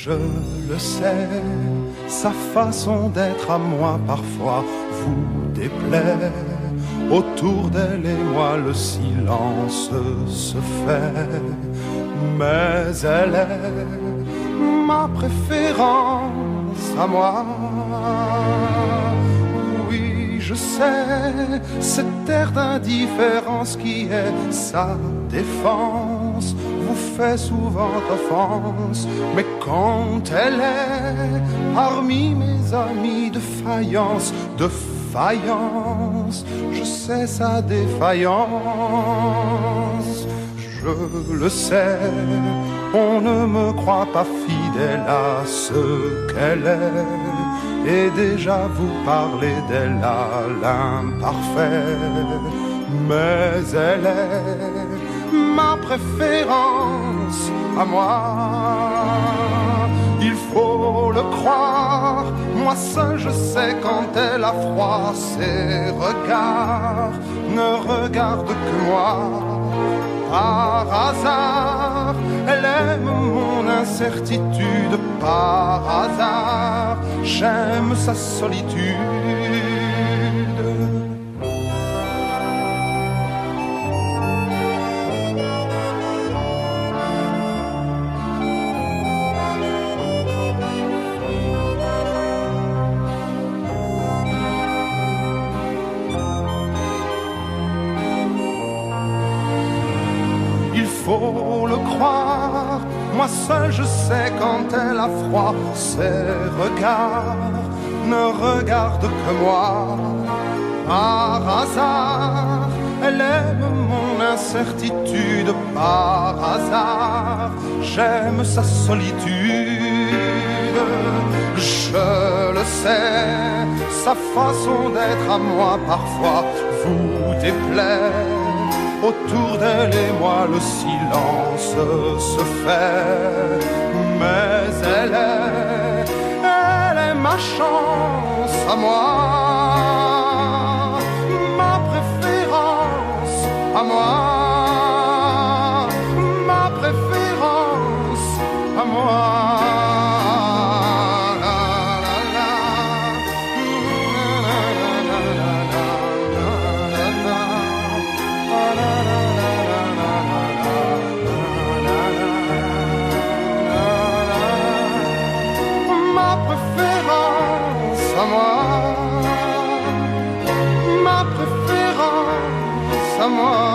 Je le sais, sa façon d'être à moi parfois vous déplaît. Autour d'elle et moi le silence se fait. Mais elle est ma préférence à moi. Oui, je sais, cette air d'indifférence qui est sa défense vous fait souvent offense. Mais quand elle est parmi mes amis de faïence, je sais sa défaillance. Je le sais, on ne me croit pas fidèle à ce qu'elle est. Et déjà vous parlez d'elle à l'imparfait. Mais elle est ma préférence à moi. Il faut le croire, moi seul je sais quand elle a froid. Ses regards ne regardent que moi. Par hasard, elle aime mon incertitude. Par hasard, j'aime sa solitude. Faut le croire, moi seul je sais quand elle a froid. Ses regards ne regardent que moi. Par hasard, elle aime mon incertitude. Par hasard, j'aime sa solitude. Je le sais, sa façon d'être à moi parfois vous déplaît. Autour d'elle et moi le silence se fait. Mais elle est ma chance à moi. Ma préférence à moi. Ma préférence à moi. Ma préférence à moi.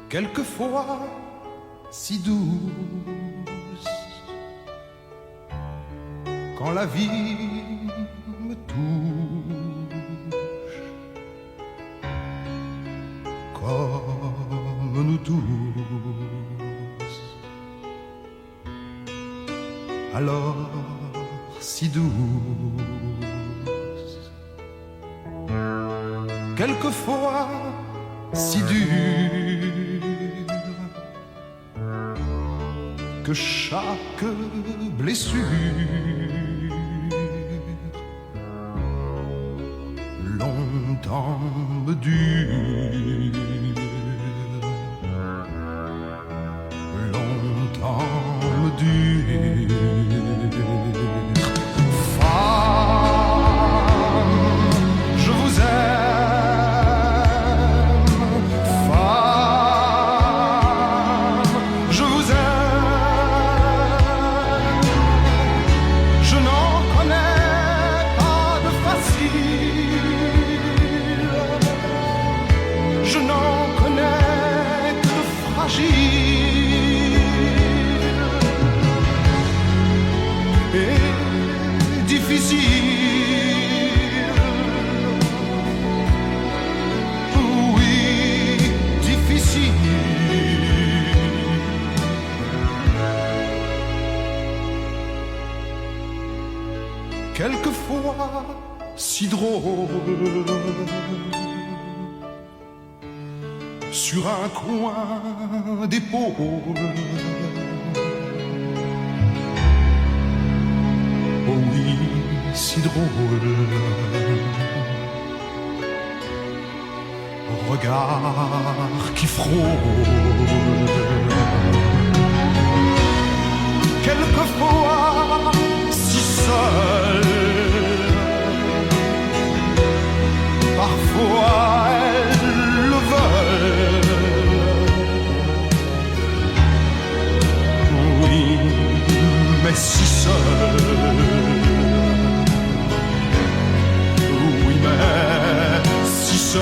Quelquefois si douce, quand la vie me touche, comme nous tous, alors si douce, quelquefois si dure, que chaque blessure longtemps me dure, longtemps me dure. Femme, je vous aime. Femme, je vous aime. quelquefois si drôle, sur un coin d'épaule. Oh oui, si drôle. Regard qui frôle, quelquefois si seul, parfois elles le veulent. Oui, mais si seul. Oui, mais si seul.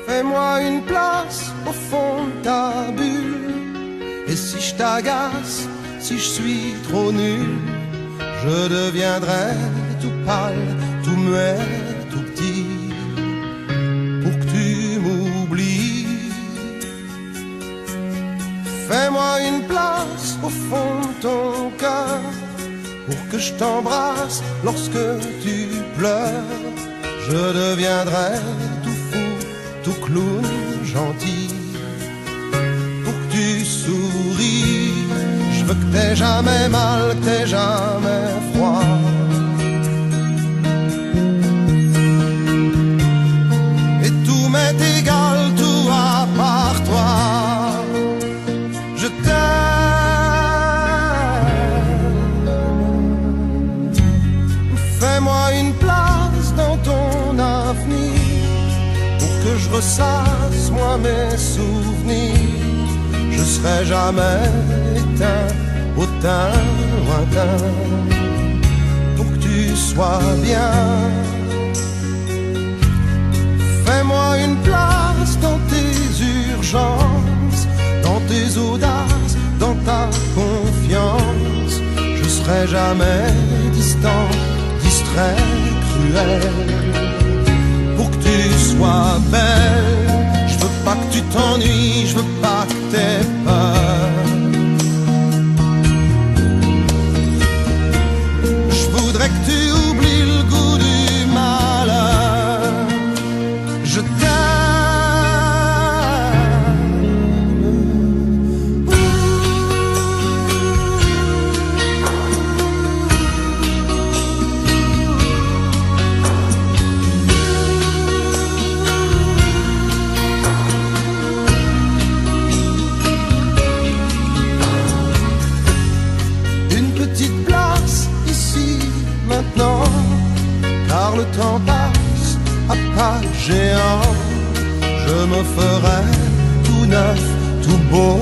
Fais-moi une place au fond de ta bulle. Et si je t'agace, si je suis trop nul, je deviendrai tout pâle, tout muet, tout petit, pour que tu m'oublies. Fais-moi une place au fond de ton cœur, pour que je t'embrasse lorsque tu pleures. Je deviendrai tout fou, tout clown gentil, pour que tu souris. Je veux que t'aies jamais mal, que t'aies jamais froid. Et tout m'est égal, tout à part toi. Je t'aime. Fais-moi une place dans ton avenir, pour que je ressasse moi mes souvenirs. Je serai jamais éteint au teint lointain, pour que tu sois bien. Fais-moi une place dans tes urgences, dans tes audaces, dans ta confiance. Je serai jamais distant, distrait, cruel, pour que tu sois belle. Je veux pas que tu t'ennuies, je veux pas que t'aies peur. Je voudrais que tu oublies le goût du malheur. Je t'aime. Car le temps passe à pas géant. Je me ferai tout neuf, tout beau,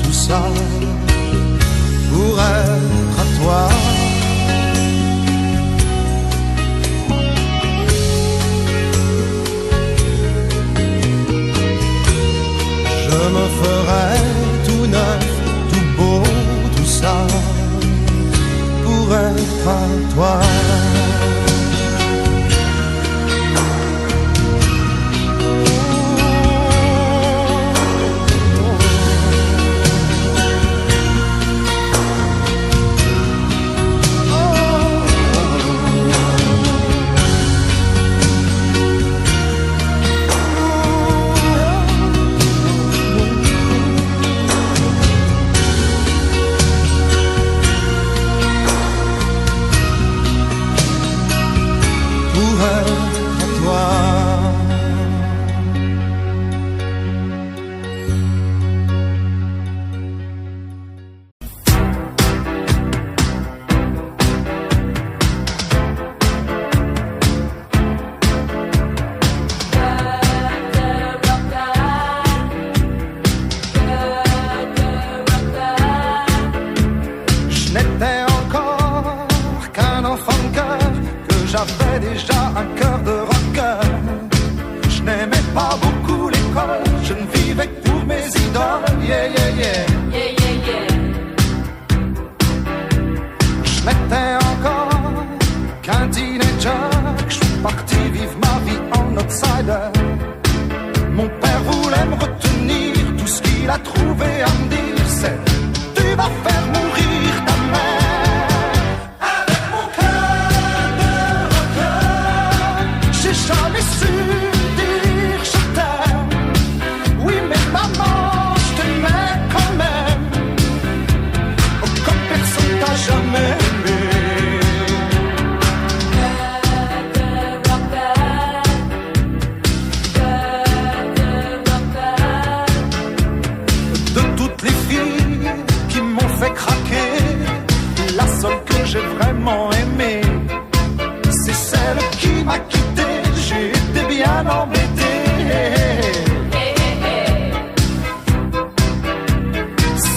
tout ça pour être à toi. Je me ferai tout neuf, tout beau, tout ça pour être à toi. J'avais déjà un cœur de rocker. Je n'aimais pas beaucoup l'école. Je ne vivais que pour mes idoles. Yeah, yeah, yeah. Yeah, yeah, yeah. Je n'étais encore qu'un teenager. Je suis parti vivre ma vie en outsider. Mon père voulait me retenir. Tout ce qu'il a trouvé à me dire, c'est: tu vas faire mourir ta mère. Jamais su dire je t'aime. Oui mais maman, je t'aimais quand même. Oh, comme personne t'a jamais aimé. De toutes les filles qui m'ont fait craquer, la seule que j'ai vraiment aimée, c'est celle qui m'a quitté. J'ai été bien embêté.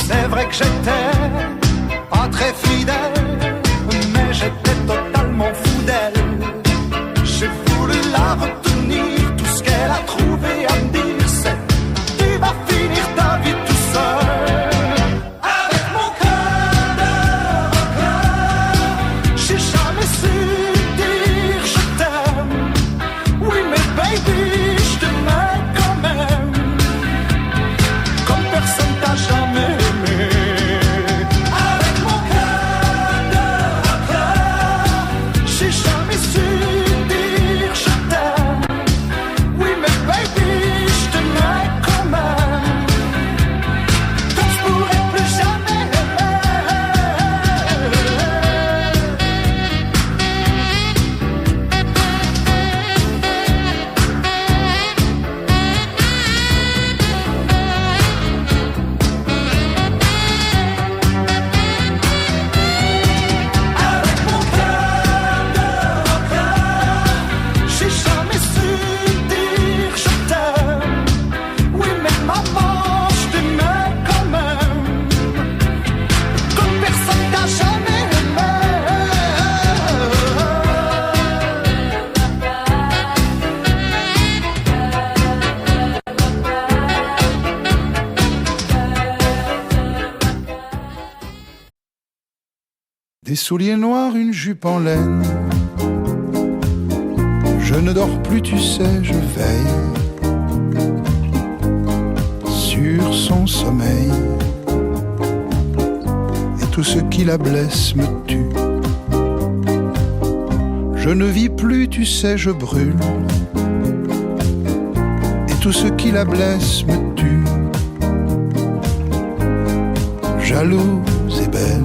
C'est vrai que j'étais pas très fidèle, mais j'étais totalement fou d'elle. J'ai voulu la retenir, tout ce qu'elle a trouvé à me dire, c'est: tu vas finir ta vie tout seul. Avec mon cœur de rocker, j'ai jamais su dire je t'aime. Oui mais baby, je t'aimais quand même. Comme personne t'a jamais aimé. Avec mon cœur de rocker, j'ai jamais su dire je t'aime. Oui mais baby, je t'aimais quand même. Comme je pourrais plus jamais aimer. Avec mon cœur de rocker, j'ai jamais su dire je t'aime. Oui mais maman, je t'aimais quand même. Comme personne t'a jamais aimé. Des souliers noirs, une jupe en laine. Je ne dors plus, tu sais, je veille sur son sommeil. Et tout ce qui la blesse me tue. Je ne vis plus, tu sais, je brûle. Et tout ce qui la blesse me tue. Jalouse et belle,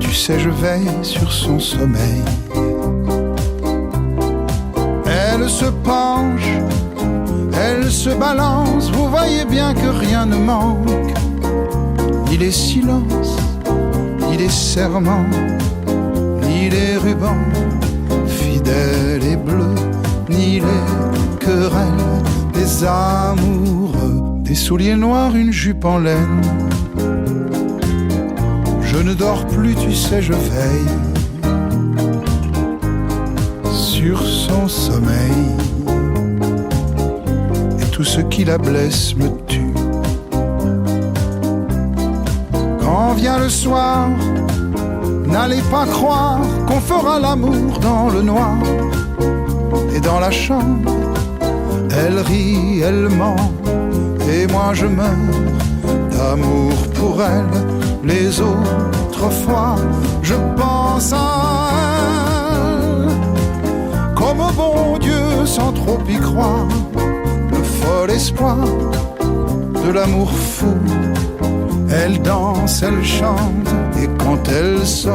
tu sais, je veille sur son sommeil. Elle se penche, elle se balance, vous voyez bien que rien ne manque. Ni les silences, ni les serments, ni les rubans fidèles et bleus, ni les querelles des amoureux, des souliers noirs, une jupe en laine. Je ne dors plus, tu sais, je veille sur son sommeil. Et tout ce qui la blesse me tue. Quand vient le soir, n'allez pas croire qu'on fera l'amour dans le noir. Et dans la chambre, elle rit, elle ment, et moi je meurs d'amour pour elle. Les autres fois, je pense à elle comme au bon Dieu sans trop y croire. Le fol espoir de l'amour fou. Elle danse, elle chante, et quand elle sort,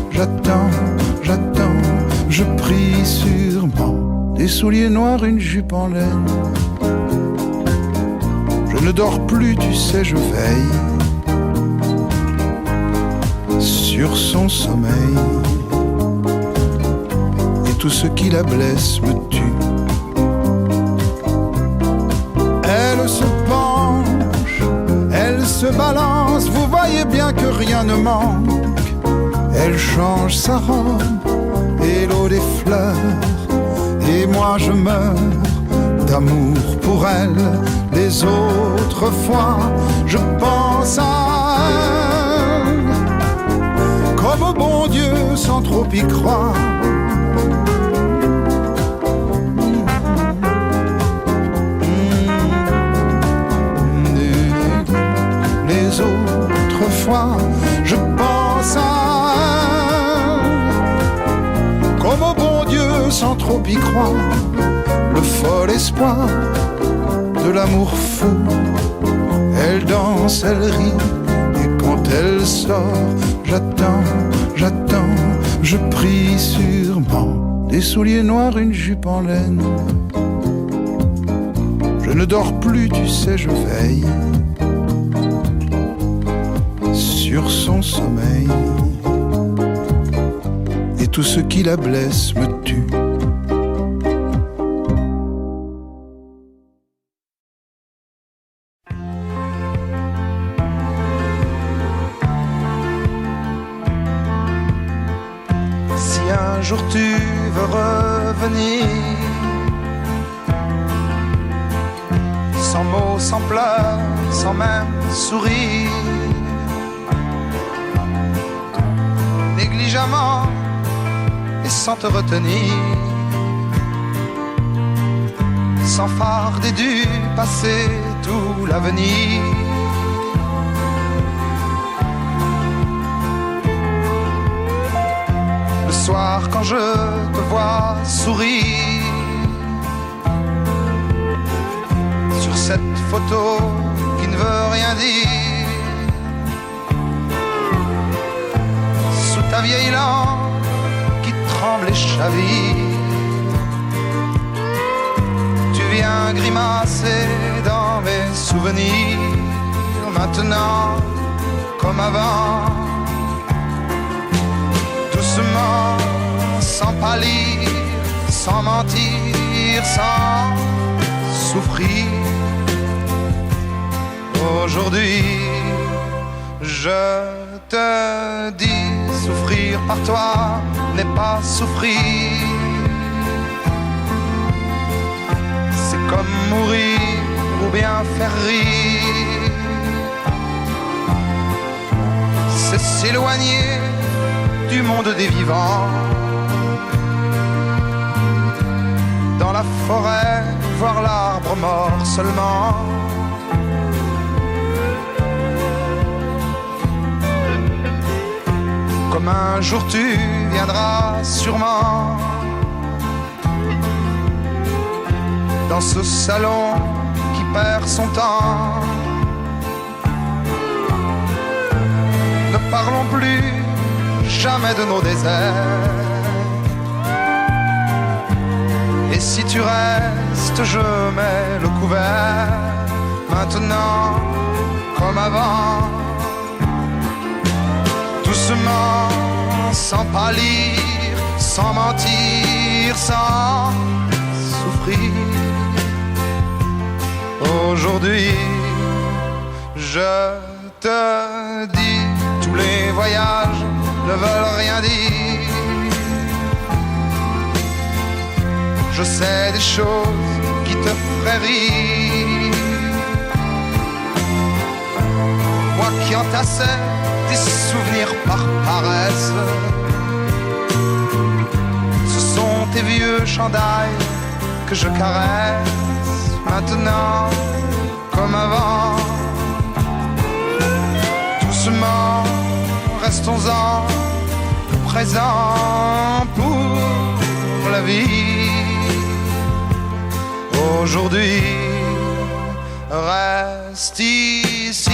j'attends, j'attends, je prie sûrement. Des souliers noirs, une jupe en laine. Je ne dors plus, tu sais, je veille sur son sommeil. Et tout ce qui la blesse me tue. Elle se penche, elle se balance, vous voyez bien que rien ne manque. Elle change sa robe et l'eau des fleurs. Et moi je meurs d'amour pour elle. Les autres fois, je pense à elle comme au bon Dieu sans trop y croire. Les autres fois, je pense à elle comme au bon Dieu sans trop y croire. Le fol espoir de l'amour fou. Elle danse, elle rit, et quand elle sort, j'attends, j'attends, je prie sûrement. Des souliers noirs, une jupe en laine. Je ne dors plus, tu sais, je veille sur son sommeil. Et tout ce qui la blesse me tue. Si un jour tu veux revenir, sans mots, sans pleurs, sans même sourire, négligemment et sans te retenir, sans farder du passé tout l'avenir. Le soir quand je te vois sourire sur cette photo qui ne veut rien dire, sous ta vieille lampe qui tremble et chavire, tu viens grimacer dans mes souvenirs. Maintenant comme avant, doucement, sans pâlir, sans mentir, sans souffrir. Aujourd'hui, je te dis, souffrir par toi n'est pas souffrir. C'est comme mourir ou bien faire rire. C'est s'éloigner du monde des vivants. Dans la forêt, voir l'arbre mort seulement. Comme un jour tu viendras sûrement dans ce salon qui perd son temps. Ne parlons plus jamais de nos déserts. Et si tu restes, je mets le couvert. Maintenant, comme avant, doucement, sans pâlir, sans mentir, sans souffrir. Aujourd'hui, Je te dis, tous les voyages ne veulent rien dire. Je sais des choses qui te feraient rire. Moi qui entassais des souvenirs par paresse, ce sont tes vieux chandails que je caresse. Maintenant, comme avant, doucement, restons-en présents pour la vie. Aujourd'hui, reste ici.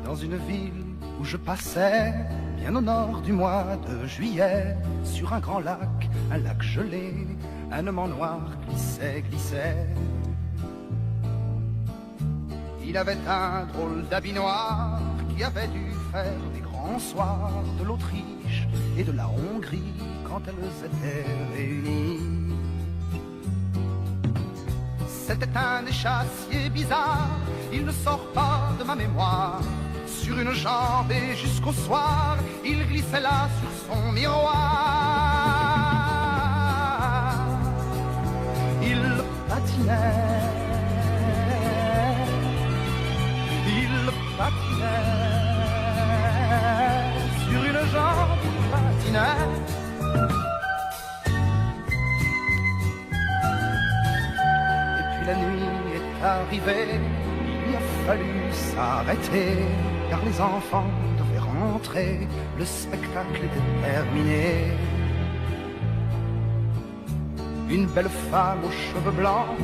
Dans une ville où je passais, bien au nord du mois de juillet, sur un grand lac, un lac gelé, un homme en noir glissait, glissait. Il avait un drôle d'habit noir qui avait dû faire les grands soirs de l'Autriche et de la Hongrie quand elles étaient réunies. C'était un échassier bizarre, il ne sort pas de ma mémoire. Sur une jambe et jusqu'au soir, il glissait là sur son miroir. Il patinait, sur une jambe, il patinait. Et puis la nuit est arrivée, il a fallu s'arrêter, car les enfants devaient rentrer, le spectacle était terminé. Une belle femme aux cheveux blancs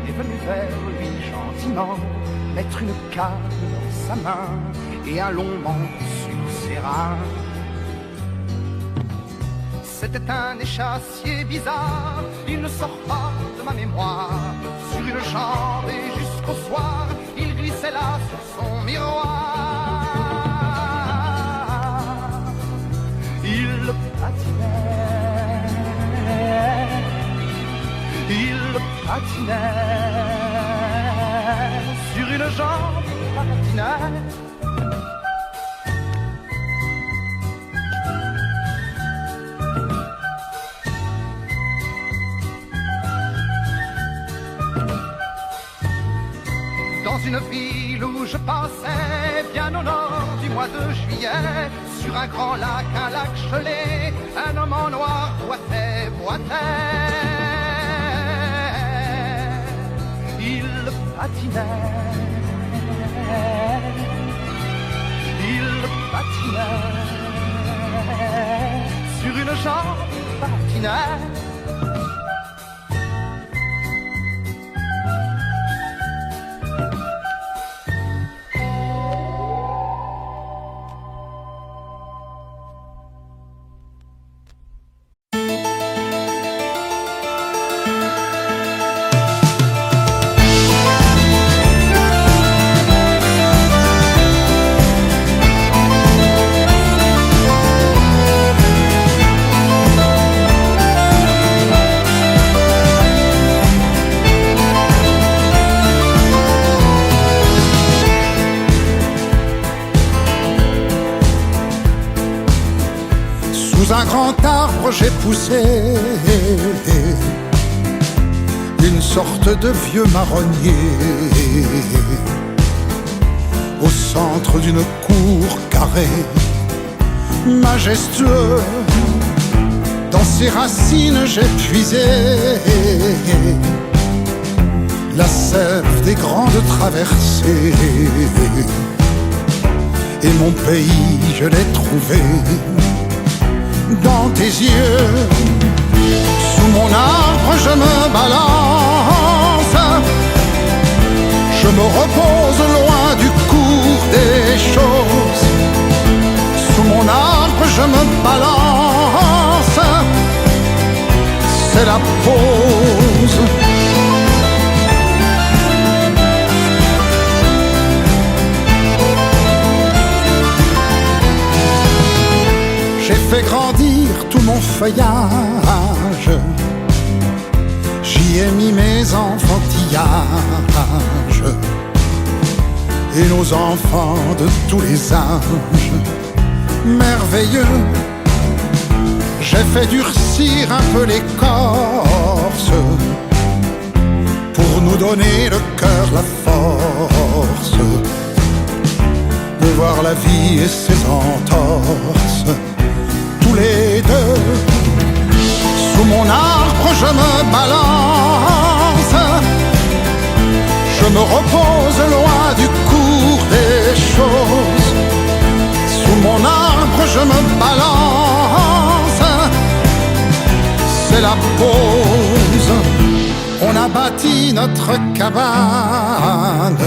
est venue vers lui gentiment, mettre une canne dans sa main et un long manche sur ses reins. C'était un échassier bizarre, il ne sort pas de ma mémoire. Sur une jambe et jusqu'au soir, il glissait là sur son miroir. Il patinait, sur une jambe, il patinait. Dans une ville où je passais, bien au nord du mois de juillet, sur un grand lac, un lac gelé, un homme en noir boitait, boitait. Il patinait, sur une jambe, il patinait. Sous un grand arbre j'ai poussé une sorte de vieux marronnier au centre d'une cour carrée, majestueux. Dans ses racines j'ai puisé la sève des grandes traversées, et mon pays je l'ai trouvé dans tes yeux. Sous mon arbre je me balance, je me repose loin du cours des choses. mon arbre je me balance, c'est la pause. J'ai fait grandir tout mon feuillage, j'y ai mis mes enfantillages et nos enfants de tous les âges. Merveilleux, j'ai fait durcir un peu l'écorce pour nous donner le cœur, la force de voir la vie et ses entorses. Tous les deux, sous mon arbre je me balance, je me repose loin du cours des choses. Sous mon arbre je me balance, c'est la pause. On a bâti notre cabane,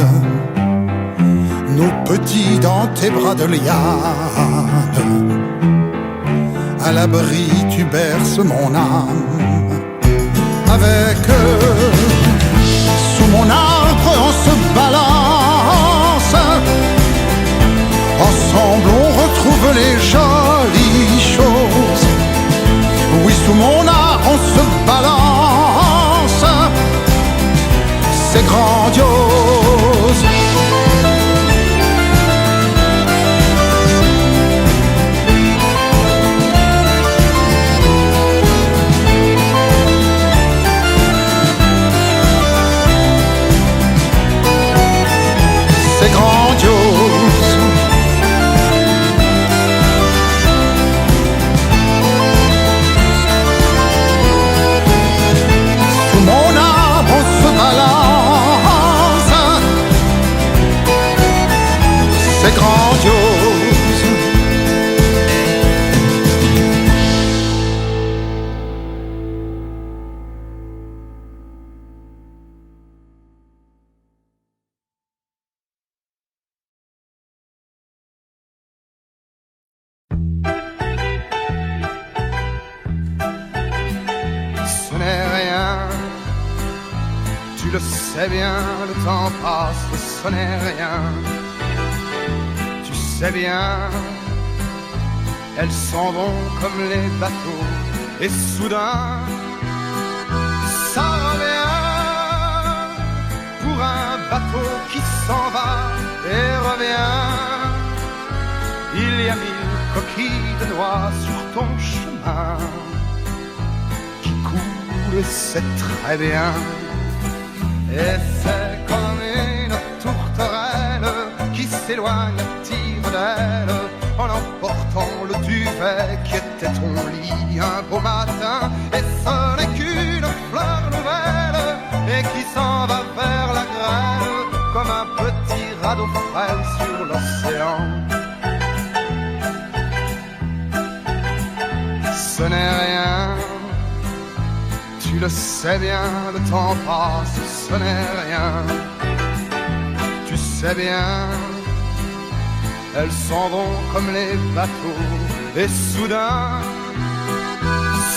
nos petits dans tes bras de liane. À l'abri tu berces mon âme avec eux. Sous mon arbre on se balance, ensemble on retrouve les jolies choses. Oui, sous mon arbre on se balance, c'est grandiose. C'est grandiose. Sous mon arbre on se balance, c'est grandiose. Ce n'est rien, tu le sais bien, le temps passe, ce n'est rien. Tu sais bien, elles s'en vont comme les bateaux, et soudain, ça revient pour un bateau qui s'en va et revient. Il y a 1000 coquilles de noix sur ton chemin qui coulent, c'est très bien. Et c'est comme une tourterelle qui s'éloigne à tire d'aile en emportant le duvet qui était ton lit un beau matin. Et ce n'est qu'une fleur nouvelle et qui s'en va vers la grêle comme un petit radeau frêle sur l'océan. Ce n'est rien, tu le sais bien, le temps passe, ce n'est rien. Tu sais bien, elles s'en vont comme les bateaux, et soudain,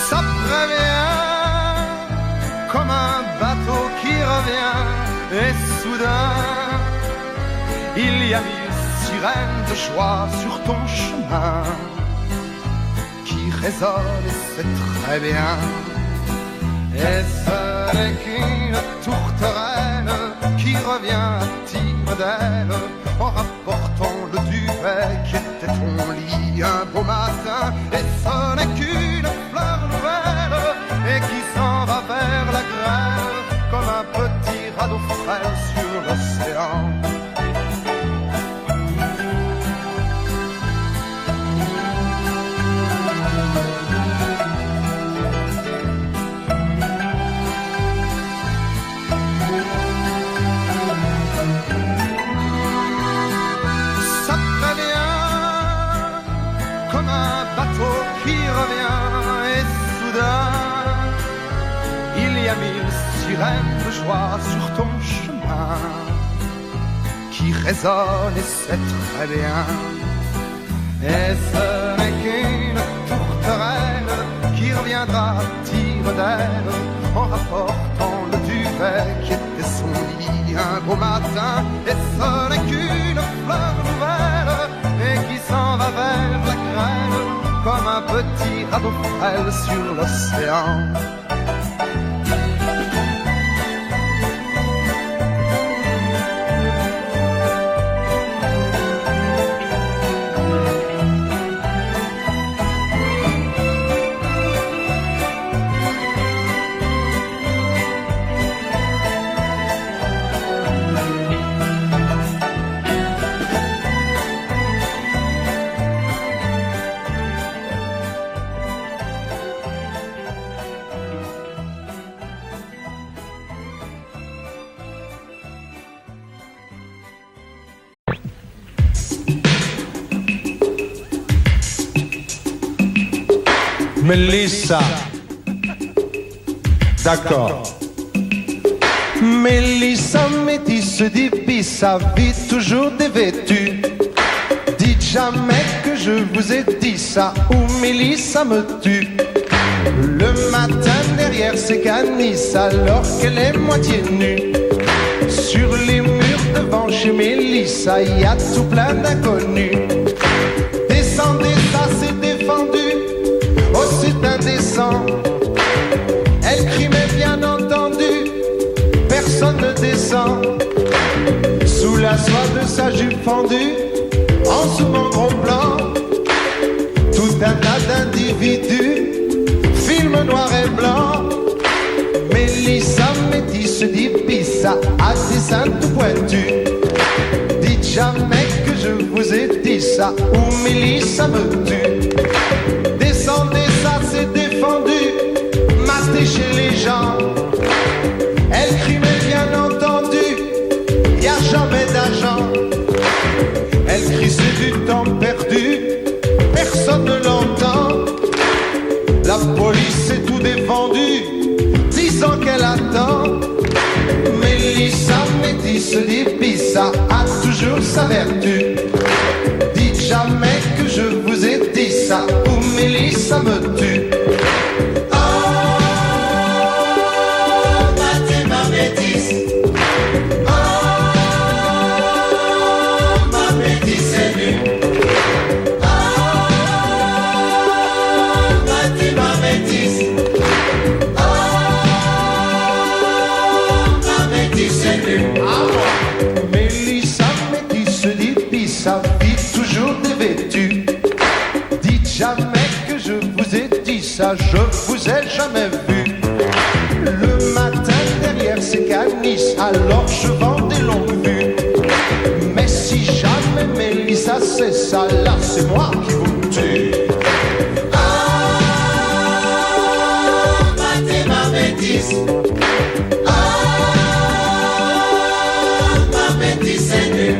ça prévient, comme un bateau qui revient, et soudain, il y a 1000 sirènes de joie sur ton chemin qui résonnent, et c'est très bien. Et ce n'est qu'une tourterelle qui revient à tire d'aile en rapportant le duvet qui était ton lit un beau matin. Et ce n'est qu'une fleur nouvelle et qui s'en va vers la grêle comme un petit radeau frêle sur l'océan. Qui revient et soudain il y a 1000 sirènes de joie sur ton chemin qui résonnent, et c'est très bien. Et ce n'est qu'une tourterelle qui reviendra à tire d'aile en rapportant le duvet qui était son lit un beau matin. Et ce n'est qu'une fleur nouvelle et qui s'en va vers la grêle comme un petit radeau frêle sur l'océan. Mélissa, d'accord. Mélissa, métisse, dit pissa, vie toujours dévêtue. Dites jamais que je vous ai dit ça, ou Mélissa me tue. Le matin derrière ses canisses, alors qu'elle est moitié nue. Sur les murs devant chez Mélissa, y a tout plein d'inconnus. Descendez, ça c'est défendu. Oh, c'est indécent. Elle crie, mais bien entendu, personne ne descend. Sous la soie de sa jupe fendue, en sous mon gros plan, tout un tas d'individus, film noir et blanc. Mélissa, métisse, dit pissa, à des seins tout pointus. Dites jamais que je vous ai dit ça, ou Mélissa me tue. Descendez, ça c'est défendu, matez chez les gens. Elle crie, mais bien entendu, y a jamais d'argent. Elle crie, c'est du temps perdu, personne ne l'entend. La police est tout défendu, 10 ans qu'elle attend. Mélissa, métisse, dit pissa, a toujours sa vertu. Dites jamais que je vous ai dit ça, ou Mélissa me tue. Oh, ma métisse. Oh, ma métisse est nue. Oh, ma métisse. Oh, ma métisse est nue. Mélissa, métisse, dit pissa, vie toujours dévêtue. Dites jamais que je vous ai dit ça, je vous ai jamais vu. Le matin derrière ces canisses, alors je vends des longues vues. Mais si jamais Mélissa c'est ça, là c'est moi qui vous tue. Ah, ma métisse. Ah, ma métisse est nue.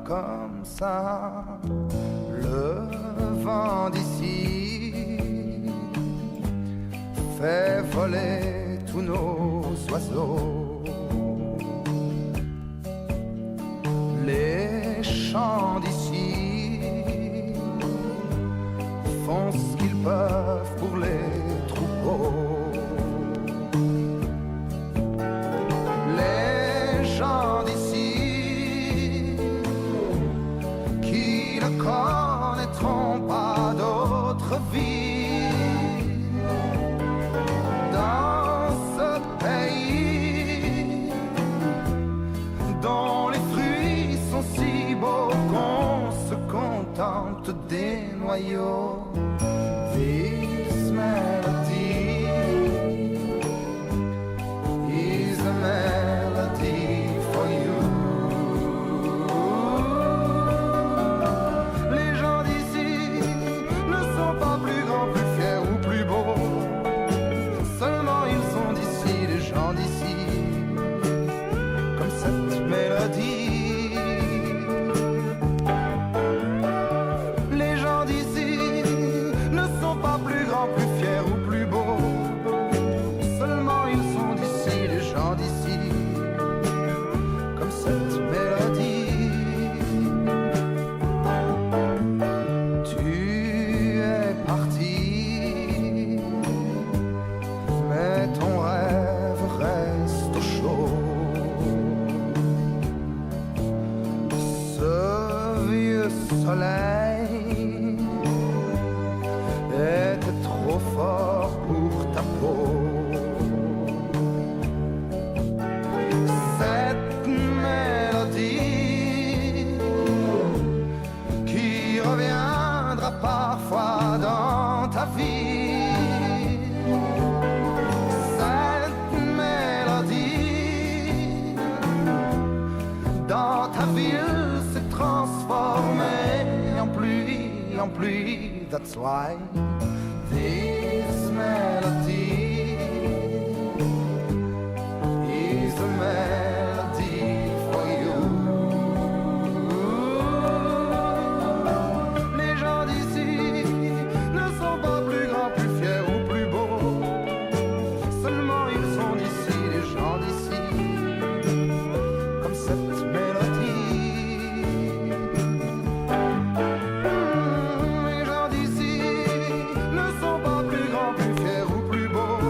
comme ça. Le vent d'ici fait voler tous nos oiseaux. Les chants d'ici font ce qu'ils peuvent pour les troupeaux. Les gens d'ici qui ne connaîtront pas d'autre vie dans ce pays dont les fruits sont si beaux qu'on se contente des noyaux. This melody is a melody for you. Les gens d'ici ne sont pas plus grands, plus fiers ou plus beaux. Seulement ils sont d'ici, les gens d'ici, comme cette mélodie. Les gens d'ici ne sont pas plus grands, plus fiers ou plus beaux. Seulement ils sont d'ici, les gens d'ici, comme cette mélodie. Tu es parti, mais ton rêve reste au chaud. Ce vieux soleil était trop fort pour ta peau. Cette mélodie qui reviendra parfois dans ta vie. Cette mélodie dans ta ville s'est transformée en pluie, en pluie. That's why this melody is a melody for you. Les gens d'ici ne sont pas plus grands, plus fiers ou plus beaux. Seulement ils sont d'ici, les gens d'ici, comme cette mélodie. Les gens d'ici ne sont pas plus grands, plus fiers ou plus beaux.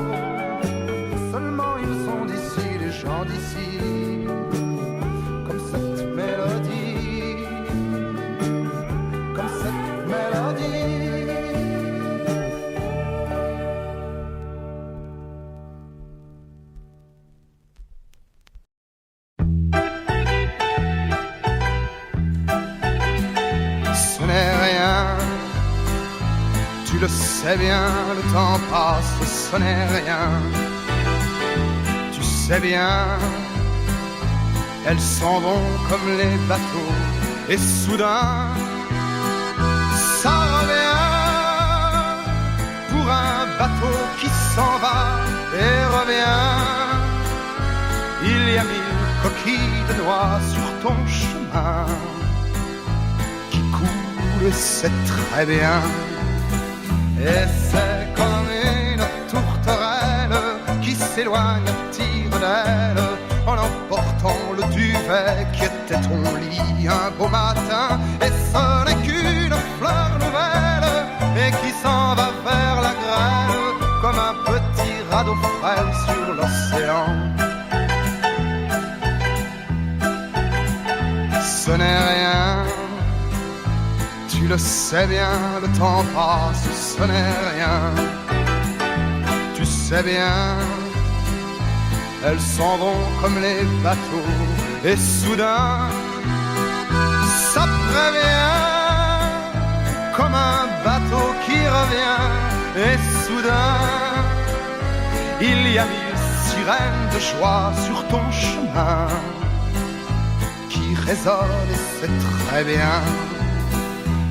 Seulement ils sont d'ici, les gens d'ici, comme cette mélodie, comme cette mélodie. Ce n'est rien, tu le sais bien, le temps passe, ce n'est rien. Tu sais bien, elles s'en vont comme les bateaux, et soudain, ça revient pour un bateau qui s'en va et revient. Il y a 1000 coquilles de noix sur ton chemin qui coulent, c'est très bien. Et c'est comme une tourterelle qui s'éloigne à tire d'aile en emportant le duvet qui était ton lit un beau matin. Et ce n'est qu'une fleur nouvelle et qui s'en va vers la grêle comme un petit radeau frêle sur l'océan. Ce n'est rien, tu le sais bien, le temps passe, ce n'est rien. Tu sais bien, elles s'en vont comme les bateaux, et soudain, ça prévient, comme un bateau qui revient, et soudain, il y a 1000 sirènes de joie sur ton chemin qui résonnent, et c'est très bien.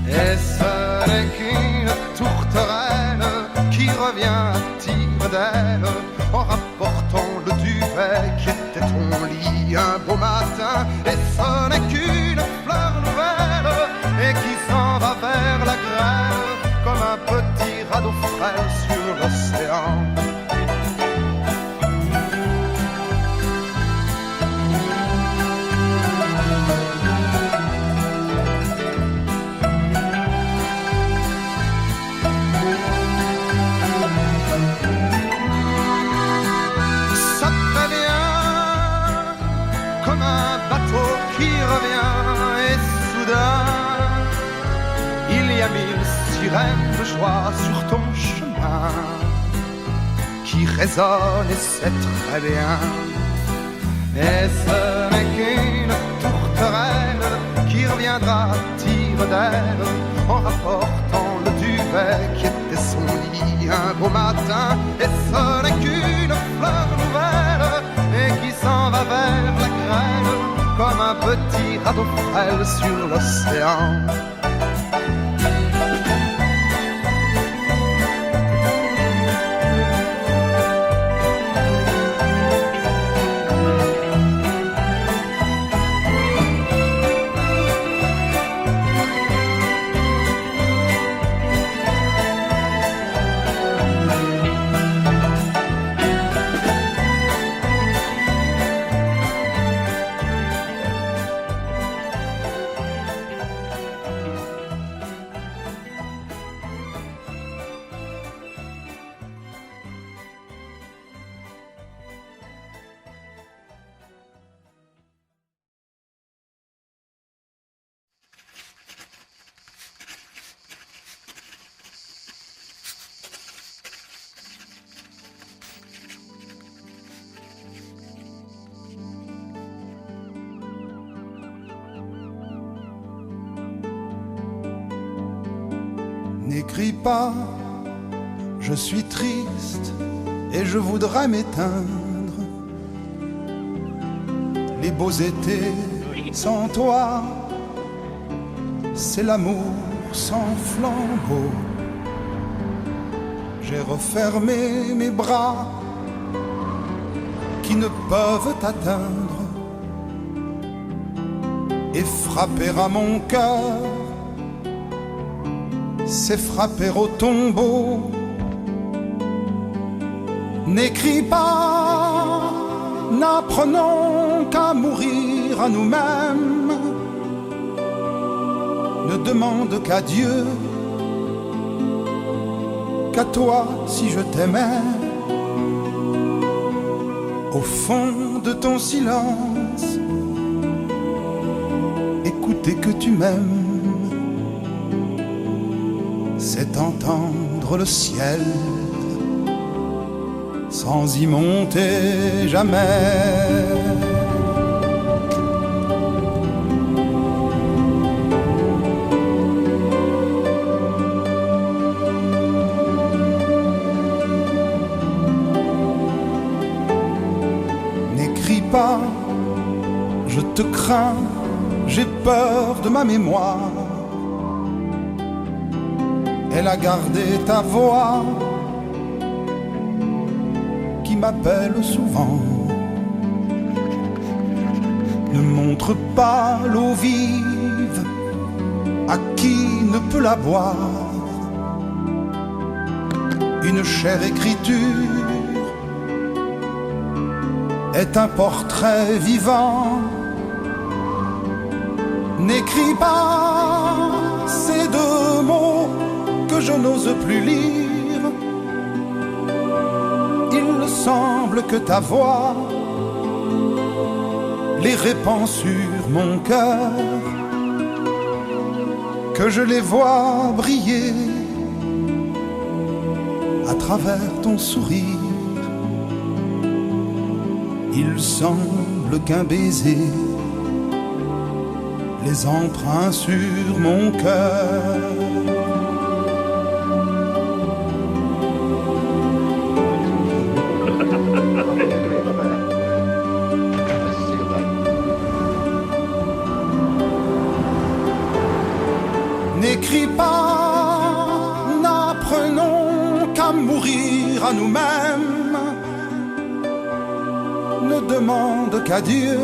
Et ce n'est qu'une tourterelle qui revient à tire d'aile en rapportant le duvet qui était ton lit un beau matin. Et ce n'est qu'une fleur nouvelle soudain, il y a mille sirènes de joie sur ton chemin qui résonnent et c'est très bien. Et ce n'est qu'une tourterelle qui reviendra tire-d'aile en rapportant le duvet qui était son lit un beau matin. Et ce n'est qu'une fleur nouvelle et qui s'en va vers la grêle comme un petit radeau frêle sur l'océan. N'écris pas, je suis triste et je voudrais m'éteindre. Les beaux étés sans toi, c'est l'amour sans flambeau. J'ai refermé mes bras qui ne peuvent t'atteindre et frapper à mon cœur, c'est frapper au tombeau. N'écris pas, n'apprenons qu'à mourir à nous-mêmes. Ne demande qu'à Dieu, qu'à toi si je t'aimais. Au fond de ton silence, écouter que tu m'aimes, c'est entendre le ciel sans y monter jamais. N'écris pas, je te crains, j'ai peur de ma mémoire. Elle a gardé ta voix qui m'appelle souvent. Ne montre pas l'eau vive à qui ne peut la boire. Une chère écriture est un portrait vivant. N'écris pas ces deux mots que je n'ose plus lire. Il semble que ta voix les répand sur mon cœur, que je les vois briller à travers ton sourire. Il semble qu'un baiser les emprunts sur mon cœur. N'écris pas, n'apprenons qu'à mourir à nous-mêmes. Ne demande qu'à Dieu,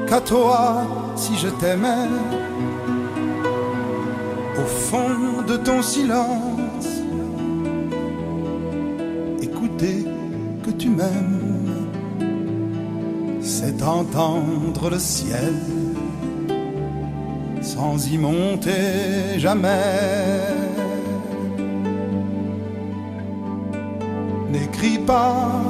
qu'à toi si je t'aimais. Au fond de ton silence, écouter que tu m'aimes, c'est entendre le ciel sans y monter jamais. N'écris pas,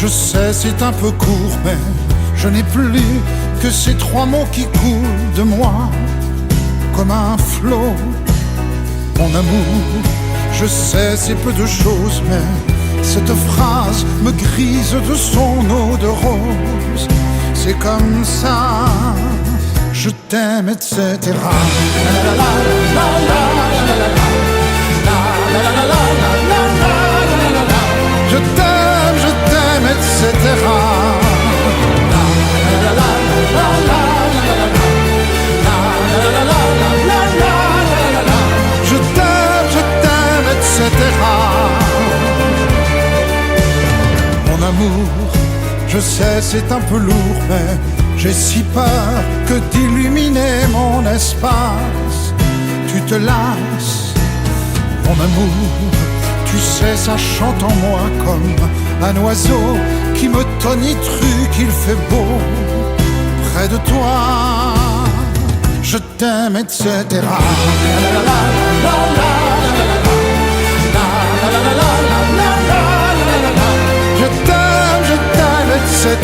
sais, c'est un peu court, mais je n'ai plus que ces 3 mots qui coulent de moi comme un flot. Mon amour, je sais, c'est peu de choses, mais cette phrase me grise de son eau de rose. C'est comme ça, je t'aime, etc. Je t'aime, etc. Je t'aime, etc. Mon amour, je sais, c'est un peu lourd, mais j'ai si peur que d'illuminer mon espace. Tu te lasses, mon amour. Tu sais, ça chante en moi comme un oiseau qui me tonitruque qu'il fait beau près de toi. Je t'aime, etc. Je t'aime, etc.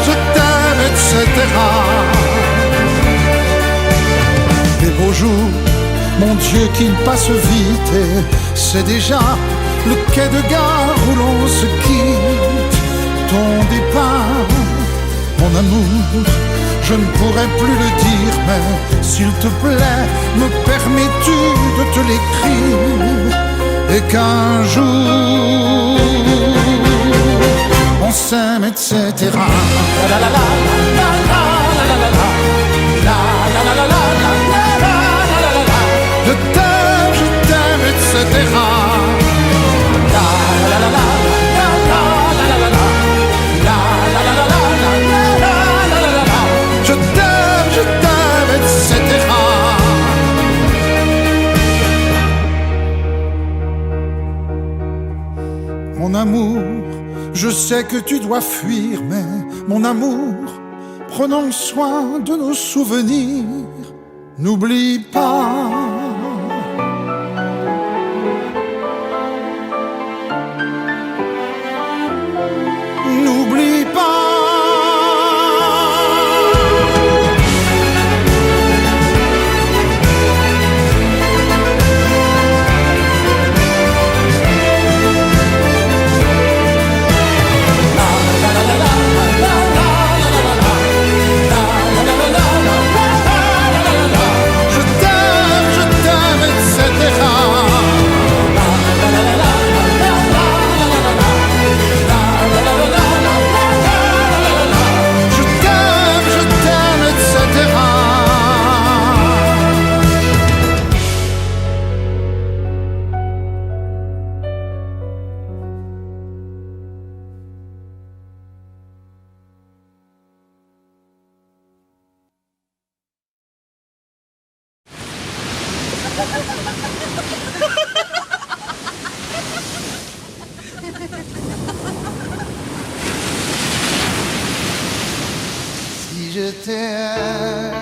Je t'aime, etc. Les beaux jours, mon Dieu, qu'ils passent vite, et c'est déjà le quai de gare où l'on se quitte. Ton départ, mon amour, je ne pourrais plus le dire, mais s'il te plaît, me permets-tu de te l'écrire, et qu'un jour on s'aime, etc. Je t'aime, etc. Je t'aime, etc. Mon amour, je sais que tu dois fuir, mais mon amour, prenons soin de nos souvenirs. N'oublie pas. N'oublie pas. Si j'étais elle,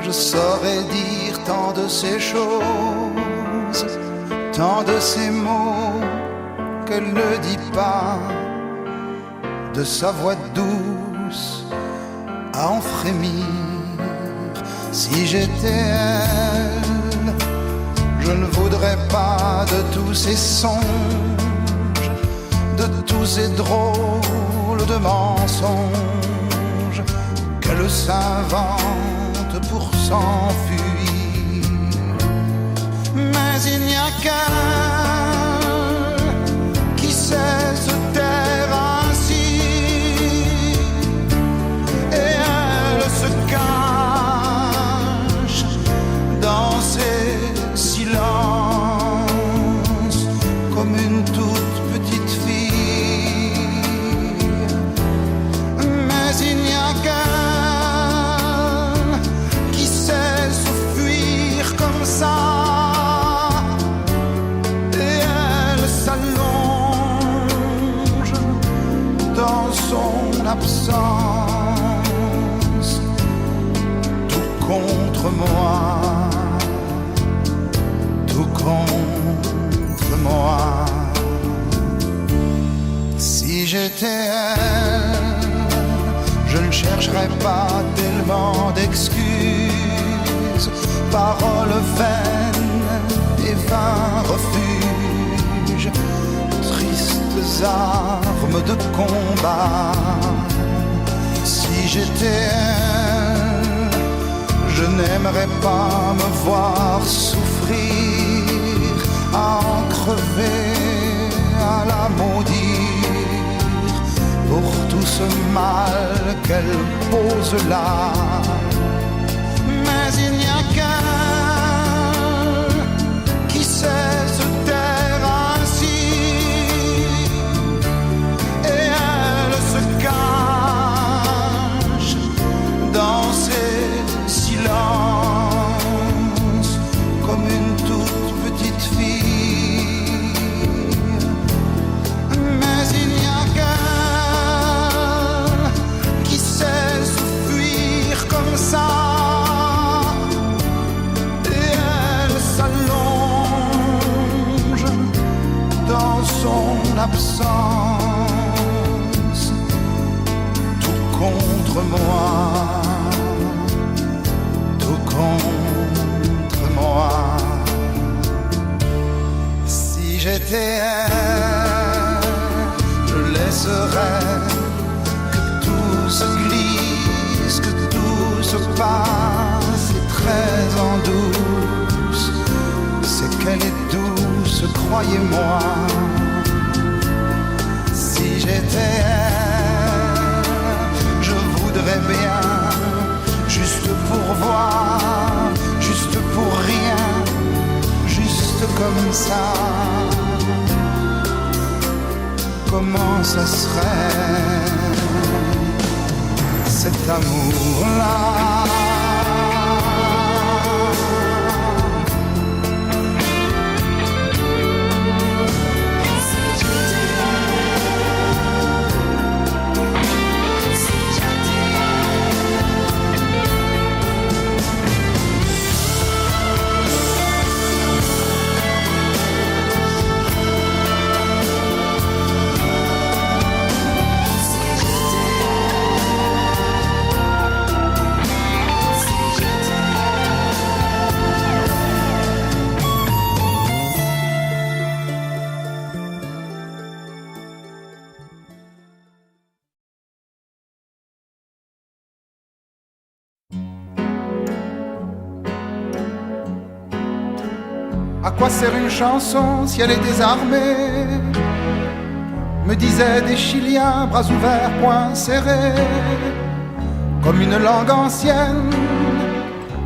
je saurais dire tant de ces choses, tant de ces mots qu'elle ne dit pas, de sa voix douce à en frémir. Si j'étais elle, je ne voudrais pas de tous ces songes, de tous ces drôles de mensonges qu'elle s'invente pour s'enfuir. Mais il n'y a qu'elle qui sait se taire ainsi, et elle se cache dans ses silences comme une toute petite fille. Mais il n'y a qu'elle qui sait se fuir comme ça, paroles vaines et vains refuges, tristes armes de combat. Si j'étais je n'aimerais pas me voir souffrir, à en crever, à la maudire, pour tout ce mal qu'elle pose là. Mais il n'y a qu'un qui sait se taire ainsi, et elle se cache dans ses silence comme une toute petite fille. Mais il n'y a qu'elle qui sait se fuir comme ça, et elle s'allonge dans son absence, tout contre moi, contre moi. Si j'étais elle, je laisserais que tout se glisse, que tout se passe, et très en douce. C'est qu'elle est douce, croyez-moi. Si j'étais elle, je voudrais bien, juste pour voir, juste pour rien, juste comme ça. Comment ça serait, cet amour-là? À quoi sert une chanson si elle est désarmée? Me disaient des Chiliens, bras ouverts, poings serrés, comme une langue ancienne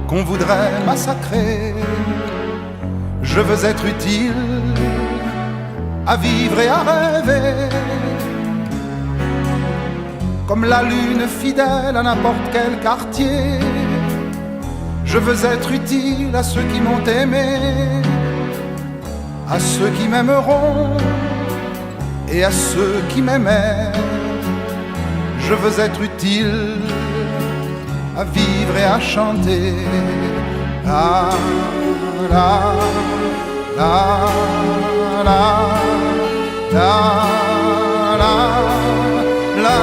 qu'on voudrait massacrer. Je veux être utile à vivre et à rêver, comme la lune fidèle à n'importe quel quartier. Je veux être utile à ceux qui m'ont aimé, à ceux qui m'aimeront et à ceux qui m'aimaient. Je veux être utile à vivre et à chanter. La, la, la, la, la, la, la, la.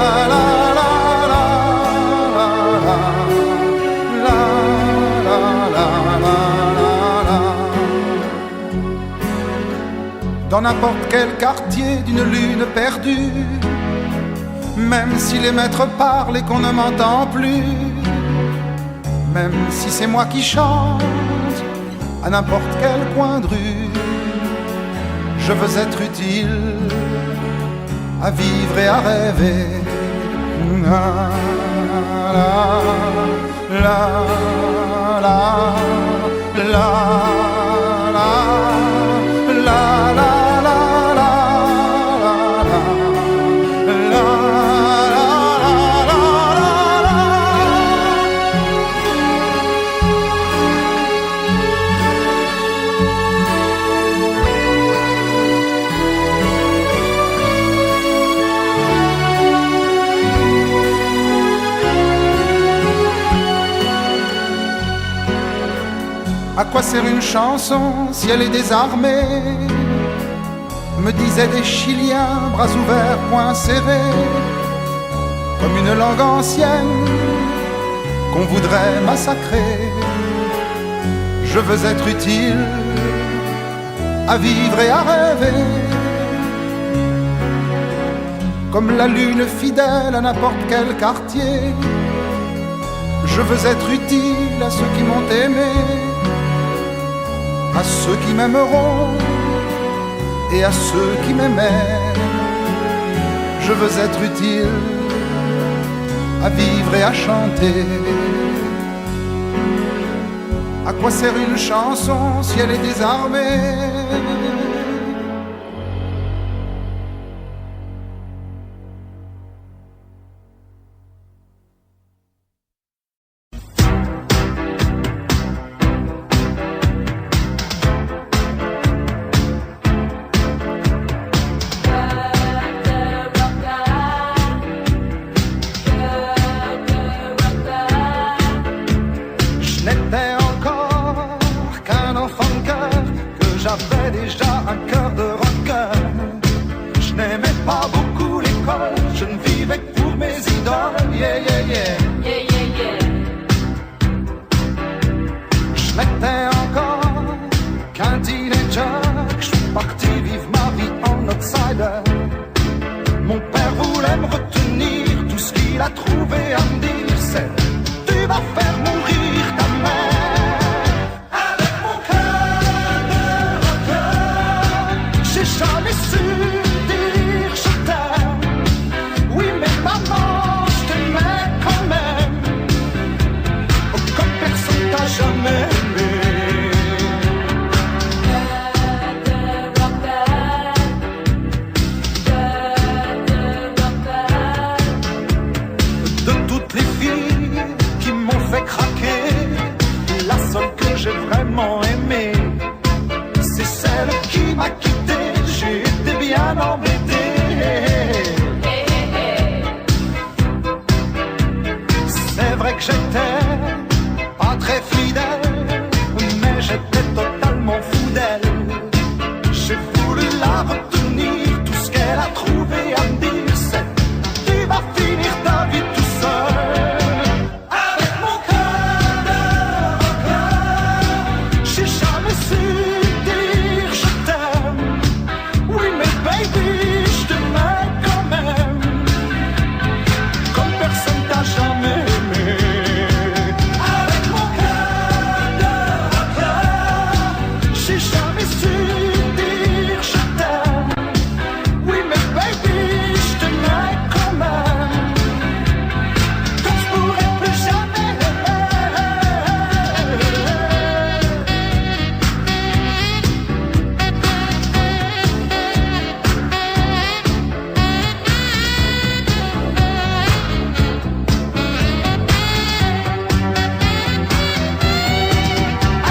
Dans n'importe quel quartier d'une lune perdue, même si les maîtres parlent et qu'on ne m'entend plus, même si c'est moi qui chante à n'importe quel coin de rue, je veux être utile à vivre et à rêver. La, la, la, la, la, la, la, la. À quoi sert une chanson si elle est désarmée? Me disaient des Chiliens, bras ouverts, poings serrés, comme une langue ancienne qu'on voudrait massacrer. Je veux être utile à vivre et à rêver, comme la lune fidèle à n'importe quel quartier. Je veux être utile à ceux qui m'ont aimé, à ceux qui m'aimeront et à ceux qui m'aimaient. Je veux être utile à vivre et à chanter. À quoi sert une chanson si elle est désarmée? J'avais déjà un cœur de rocker. Je n'aimais pas beaucoup l'école, je ne vivais que pour mes idoles. Yeah, yeah, yeah. Yeah, yeah, yeah. Je n'étais encore qu'un teenager, je suis parti vivre ma vie en outsider. Mon père voulait me retenir, tout ce qu'il a trouvé à me dire c'est: tu vas faire mourir ta mère. Jamais su dire je t'aime. Oui mais maman, je t'aimais quand même. Oh, comme personne t'a jamais aimé. De toutes les filles qui m'ont fait craquer, la seule que j'ai vraiment aimée, c'est celle qui m'a quitté. J'étais bien embêté. C'est vrai que j'étais pas très fidèle, mais j'étais totalement fou d'elle. J'ai voulu la retenir, tout ce qu'elle a trouvé à me dire c'est: tu vas finir ta vie tout seul. Avec mon cœur de rocker, j'ai jamais su dire je t'aime. Oui mais baby, je t'aimais quand même, comme personne t'a jamais aimé. Avec mon cœur de rocker, j'ai jamais su dire je t'aime. Oui mais baby, je t'aimais quand même, comme je pourrais plus jamais aimer.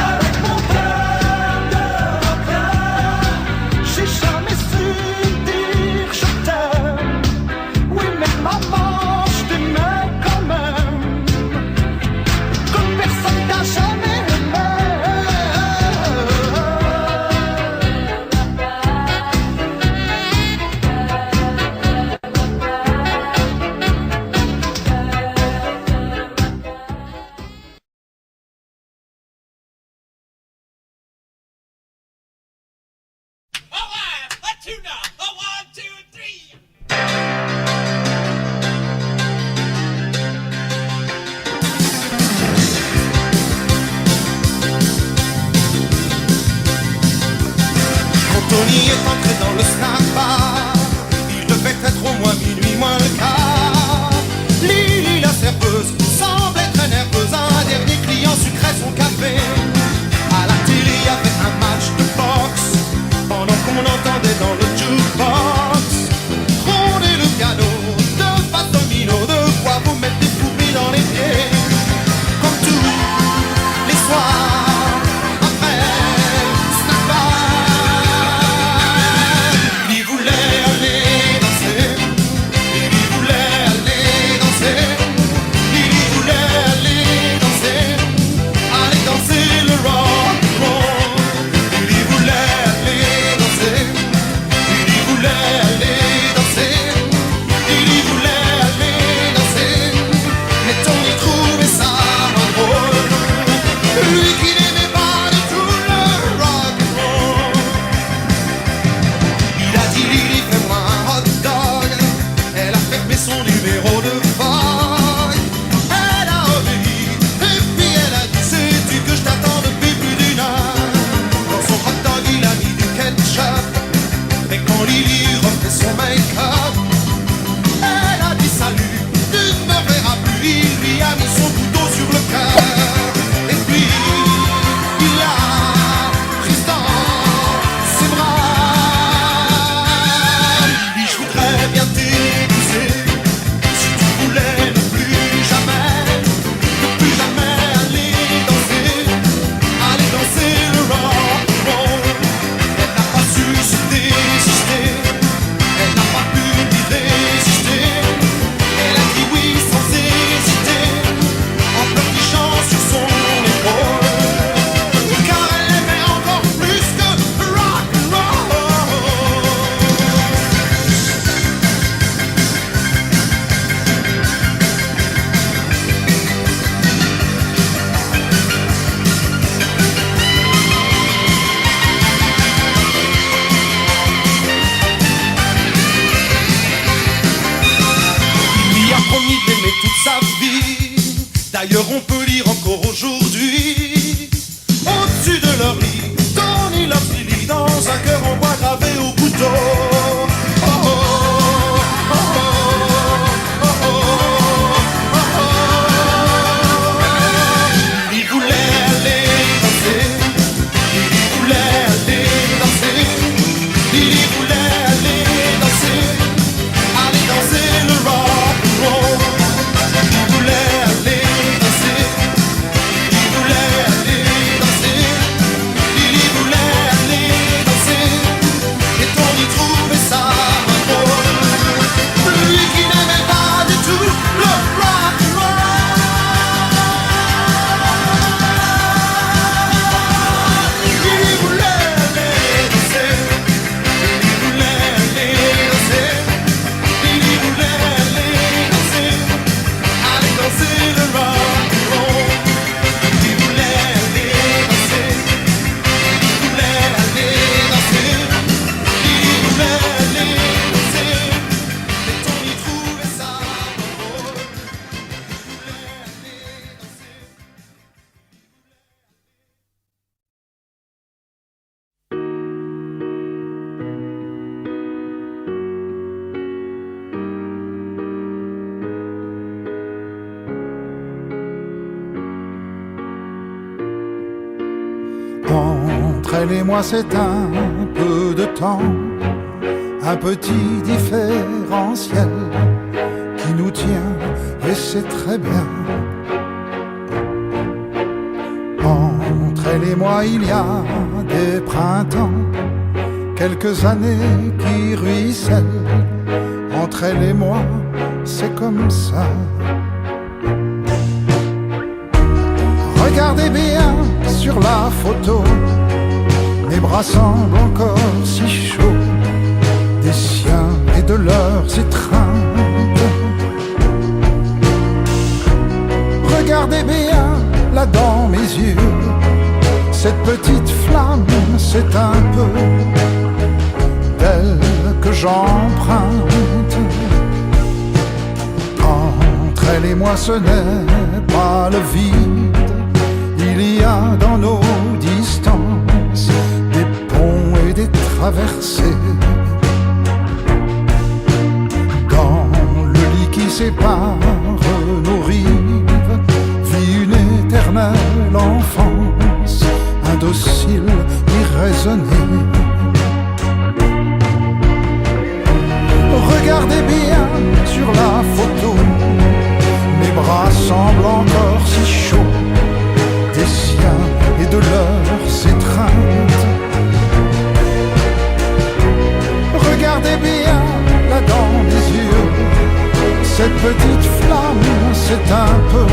Avec mon cœur de rocker, j'ai jamais su dire je t'aime. Oui mais maman, je t'aimais quand même, comme personne t'a jamais aimé. Quand Tony est entré dans le snack bar, il devait être au moins minuit moins le quart. Lily la serveuse semblait très nerveuse, un dernier client sucrait son café. À la télé il y avait un match de boxe, pendant qu'on entendait dans le jukebox trôner le piano de Fat Domino, de quoi vous mettre des fourmis dans les pieds. Comme tous les soirs après snack bar, il voulait aller danser, il voulait aller danser, il voulait aller danser, aller danser. elle et moi c'est un peu de temps, un petit différentiel qui nous tient et c'est très bien. Entre elle et moi il y a des printemps, quelques années qui ruissellent. Entre elle et moi c'est comme ça. Regardez bien sur la photo, mes bras semblent encore si chauds des siens et de leurs étreintes. Regardez bien là dans mes yeux, cette petite flamme, c'est un peu d'elle que j'emprunte. Entre elle et moi ce n'est pas le vide, il y a dans nos distances des ponts et des traversées. Dans le lit qui sépare nos rives vit une éternelle enfance, indocile, irraisonnée. Regardez bien sur la photo, mes bras semblent encore si chauds des siens et de leurs étreintes. Regardez bien là dans mes yeux, cette petite flamme, c'est un peu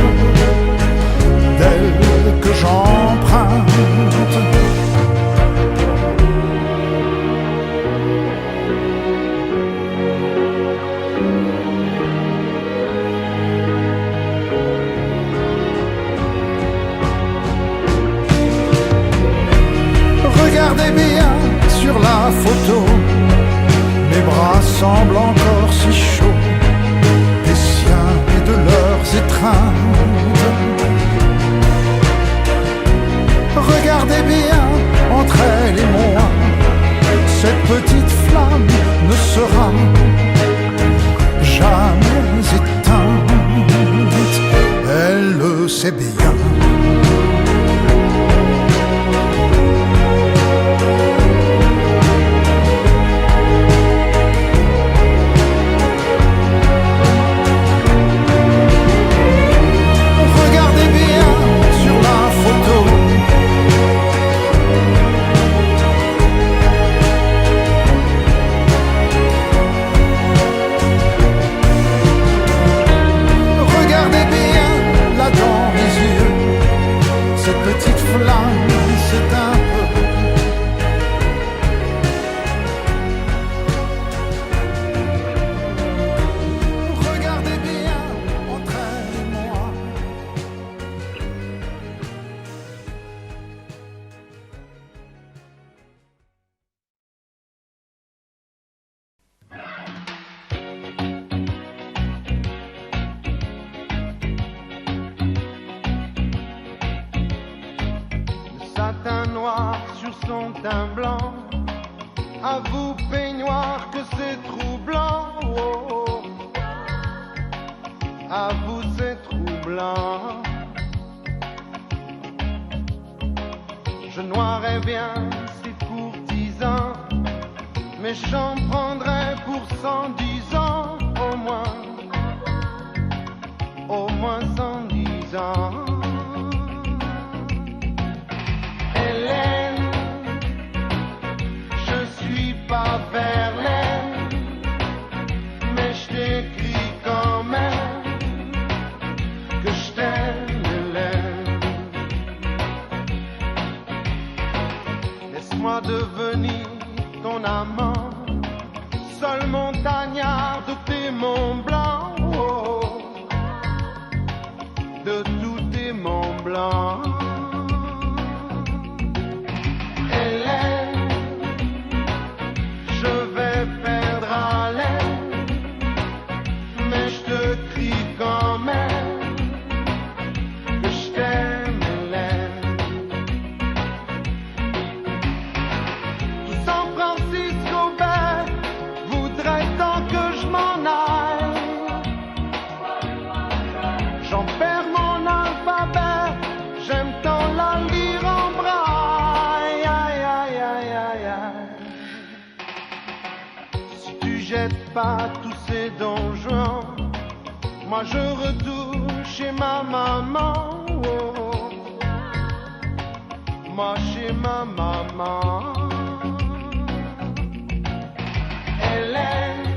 d'elle que j'emprunte. Regardez bien sur la photo, mes bras semblent encore si chauds des siens et de leurs étreintes. Regardez bien entre elle et moi, cette petite flamme ne sera jamais éteinte. Elle le sait bien. Satin noir sur son teint blanc, à vous peignoir que c'est troublant. Oh, oh. À vous c'est troublant. Je noirais bien ces courtisans, mais j'en prendrais pour 110 ans au moins 110 ans. Hélène, je suis pas Verlaine, mais je t'écris quand même que je t'aime, Hélène. Laisse-moi devenir ton amant, seul montagnard de tes monts blancs, oh, oh, de tous tes monts blancs. Quand même que je t'aime, Hélène. Tout San Francisco Bay voudrait tant que je m'en aille. J'en perds mon alphabet, j'aime n'êtes pas tous ces donjons. Moi je retourne chez ma maman. Oh. Moi chez ma maman. Hélène.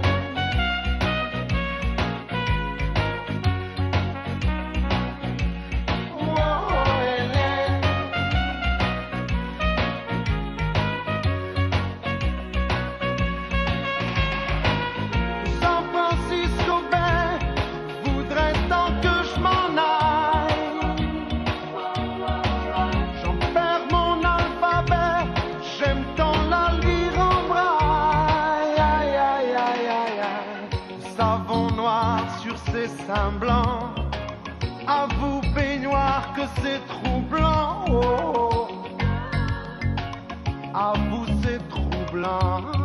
Blanc, à vous baignoire que c'est troublant, oh, à vous c'est troublant.